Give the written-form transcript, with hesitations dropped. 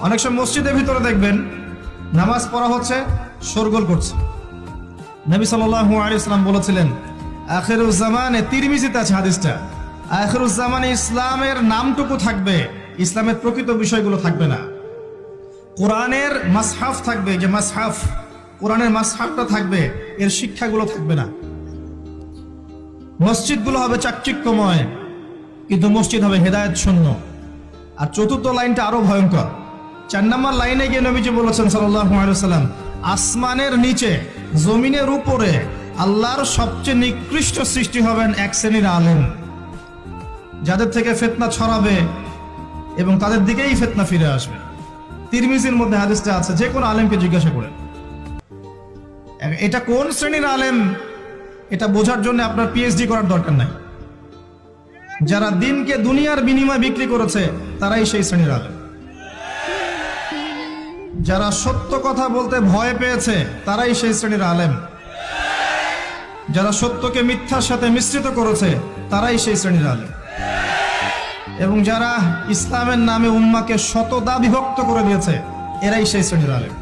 অনেক সময় মসজিদের ভিতরে দেখবেন নামাজ পড়া হচ্ছে, শোরগোল করছে। নবী সাল্লাল্লাহু আলাইহি ওয়াসাল্লাম বলেছিলেন, আখিরুজ জামানে, তিরমিজিতে আছে হাদিসটা, আখিরুজ জামানে ইসলামের নামটুকু থাকবে, ইসলামের প্রকৃত বিষয়গুলো থাকবে না। কোরআনের মাসহাফ থাকবে, যে মাসহাফ, কোরআনের মাসহাফটা থাকবে, এর শিক্ষাগুলো থাকবে না। মসজিদগুলো হবে চাকচিক্যময়, কিন্তু মসজিদ হবে হেদায়েত শূন্য। আর চতুর্থ লাইনটা আরো ভয়ঙ্কর। 4 নম্বর লাইনে গিয়ে নবীজি বলেছেন সাল্লাল্লাহু আলাইহি ওয়াসাল্লাম, আসমানের নিচে, জমিনের উপরে আল্লাহর সবচেয়ে নিকৃষ্ট সৃষ্টি হবেন এক শ্রেণীর আলেম, যাদের থেকে ফিতনা ছড়াবে এবং তাদের দিকেই ফিতনা ফিরে আসবে। তিরমিজির মধ্যে হাদিসটা আছে, যে কোনো আলেমকে জিজ্ঞাসা করেন এটা কোন শ্রেণীর আলেম, এটা বোঝার জন্য আপনার পিএইচডি করার দরকার নাই। যারা দিনকে দুনিয়ার বিনিময়ে বিক্রি করেছে তারাই সেই শ্রেণীর আলেম। যারা সত্য কথা বলতে ভয় পেয়েছে তারাই সেই শ্রেণীর আলেম। যারা সত্যকে মিথ্যার সাথে মিশ্রিত করেছে তারাই সেই শ্রেণীর আলেম। এবং যারা ইসলামের নামে উম্মাকে শতদা বিভক্ত করে দিয়েছে এরাই সেই শ্রেণীর আলেম।